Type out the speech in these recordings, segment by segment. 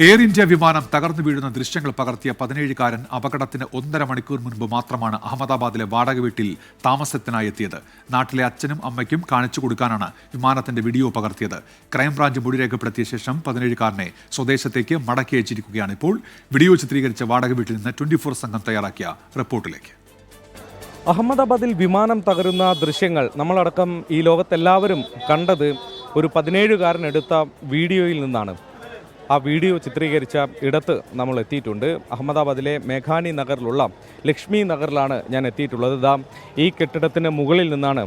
Air India വിമാനം തകർന്നു വീഴുന്ന ദൃശ്യങ്ങൾ പകർത്തിയ 17-കാരൻ അപകടത്തിന് 1.5 മണിക്കൂർ മുൻപ് മാത്രമാണ് അഹമ്മദാബാദിലെ വാടക വീട്ടിൽ താമസത്തിനായി എത്തിയത്. നാട്ടിലെ അച്ഛനും അമ്മയ്ക്കും കാണിച്ചു കൊടുക്കാനാണ് വിമാനത്തിന്റെ വീഡിയോ പകർത്തിയത്. ക്രൈംബ്രാഞ്ച് മൊഴി രേഖപ്പെടുത്തിയ ശേഷം 17-കാരനെ സ്വദേശത്തേക്ക് മടക്കി അയച്ചിരിക്കുകയാണ്. ഇപ്പോൾ വീഡിയോ ചിത്രീകരിച്ച വാടക വീട്ടിൽ നിന്ന് 24 സംഘം തയ്യാറാക്കിയ റിപ്പോർട്ടിലേക്ക്. അഹമ്മദാബാദിൽ വിമാനം തകരുന്ന ദൃശ്യങ്ങൾ നമ്മളടക്കം ഈ ലോകത്തെല്ലാവരും കണ്ടത് ഒരു 17-കാരൻ എടുത്ത വീഡിയോയിൽ നിന്നാണ്. ആ വീഡിയോ ചിത്രീകരിച്ച ഇടത്ത് നമ്മൾ എത്തിയിട്ടുണ്ട്. അഹമ്മദാബാദിലെ മേഘാനി നഗറിലുള്ള ലക്ഷ്മി നഗറിലാണ് ഞാൻ എത്തിയിട്ടുള്ളത്. ഇതാ ഈ കെട്ടിടത്തിന് മുകളിൽ നിന്നാണ്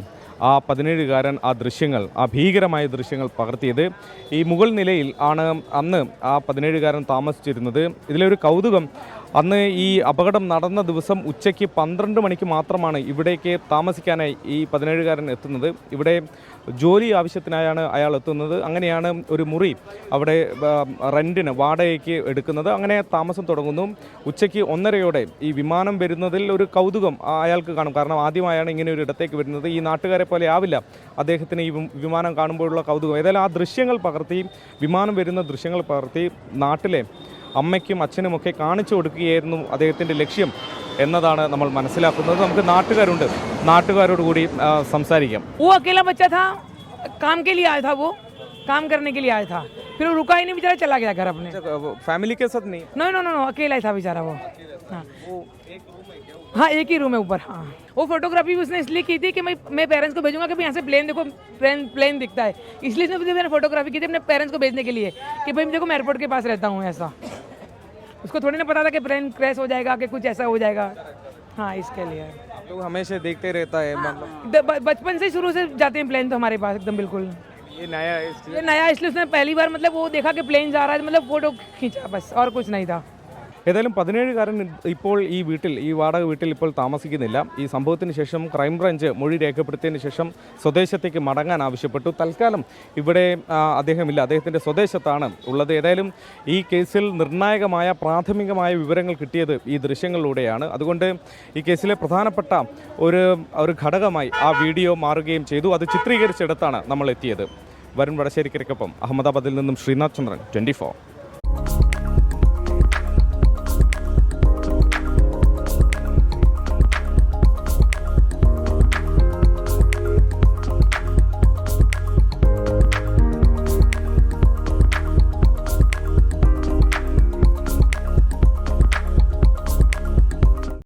ആ 17-കാരൻ ആ ദൃശ്യങ്ങൾ, ആ ഭീകരമായ ദൃശ്യങ്ങൾ പകർത്തിയത്. ഈ മുകൾ നിലയിൽ ആണ് അന്ന് ആ 17-കാരൻ താമസിച്ചിരുന്നത്. ഇതിലൊരു കൗതുകം, അന്ന് ഈ അപകടം നടന്ന ദിവസം ഉച്ചയ്ക്ക് 12 മണിക്ക് മാത്രമാണ് ഇവിടേക്ക് താമസിക്കാനായി ഈ 17-കാരൻ എത്തുന്നത്. ഇവിടെ ജോലി ആവശ്യത്തിനായാണ് അയാൾ എത്തുന്നത്. അങ്ങനെയാണ് ഒരു മുറി അവിടെ റെൻറ്റിന് വാടകയ്ക്ക് എടുക്കുന്നത്. അങ്ങനെ താമസം തുടങ്ങുന്നു. ഉച്ചയ്ക്ക് 1:30 ഈ വിമാനം വരുന്നതിൽ ഒരു കൗതുകം അയാൾക്ക് കാണും. കാരണം ആദ്യമായാണ് ഇങ്ങനെ ഒരു ഇടത്തേക്ക് വരുന്നത്. ഈ നാട്ടുകാരെ പോലെ ആവില്ല അദ്ദേഹത്തിന് ഈ വിമാനം കാണുമ്പോഴുള്ള കൗതുകം. ഏതായാലും ആ ദൃശ്യങ്ങൾ പകർത്തി, വിമാനം വരുന്ന ദൃശ്യങ്ങൾ പകർത്തി നാട്ടിലെ അമ്മയ്ക്കും അച്ഛനുമൊക്കെ കാണിച്ചു കൊടുക്കുകയായിരുന്നു അദ്ദേഹത്തിൻ്റെ ലക്ഷ്യം എന്നതാണ് നമ്മൾ മനസ്സിലാക്കുന്നത്. നമുക്ക് നാട്ടുകാരോട് കൂടി സംസാരിക്കാം. वो अकेला बच्चा था, काम के लिए आया था, वो काम करने के लिए आया था, फिर वो रुका ही नहीं, बेचारा चला गया घर अपने। फैमिली के साथ नहीं? नो, अकेला ही था बेचारा वो। हाँ, एक ही रूम है ऊपर। हाँ, वो फोटोग्राफी उसने इसलिए की थी कि मैं पेरेंट्स को भेजूंगा कि भाई यहाँ से प्लेन देखो, प्लेन दिखता है, इसलिए मैंने फोटोग्राफी की थी अपने पेरेंट्स को भेजने के लिए कि भाई देखो मैं एयरपोर्ट के पास रहता हूँ। ऐसा उसको थोड़ी ना पता था कि प्लेन क्रैश हो जाएगा, कि कुछ ऐसा हो जाएगा। हाँ, इसके लिए तो हमेशा देखते रहता है। बचपन से शुरू से जाते हैं प्लेन तो हमारे पास एकदम बिल्कुल। ये नया इसलिए उसने पहली बार मतलब वो देखा कि प्लेन जा रहा है, मतलब फोटो खींचा बस, और कुछ नहीं था. ഏതായാലും 17-കാരൻ ഇപ്പോൾ ഈ വാടക വീട്ടിൽ ഇപ്പോൾ താമസിക്കുന്നില്ല. ഈ സംഭവത്തിന് ശേഷം ക്രൈംബ്രാഞ്ച് മൊഴി രേഖപ്പെടുത്തിയതിന് ശേഷം സ്വദേശത്തേക്ക് മടങ്ങാൻ ആവശ്യപ്പെട്ടു. തൽക്കാലം ഇവിടെ അദ്ദേഹമില്ല, അദ്ദേഹത്തിൻ്റെ സ്വദേശത്താണ് ഉള്ളത്. ഏതായാലും ഈ കേസിൽ നിർണായകമായ പ്രാഥമികമായ വിവരങ്ങൾ കിട്ടിയത് ഈ ദൃശ്യങ്ങളിലൂടെയാണ്. അതുകൊണ്ട് ഈ കേസിലെ പ്രധാനപ്പെട്ട ഒരു ഘടകമായി ആ വീഡിയോ മാറുകയും ചെയ്തു. അത് ചിത്രീകരിച്ചിടത്താണ് നമ്മൾ എത്തിയത്. വരുൺ വടശ്ശേരിക്കൊപ്പം അഹമ്മദാബാദിൽ നിന്നും ശ്രീനാഥ് ചന്ദ്രൻ, 24.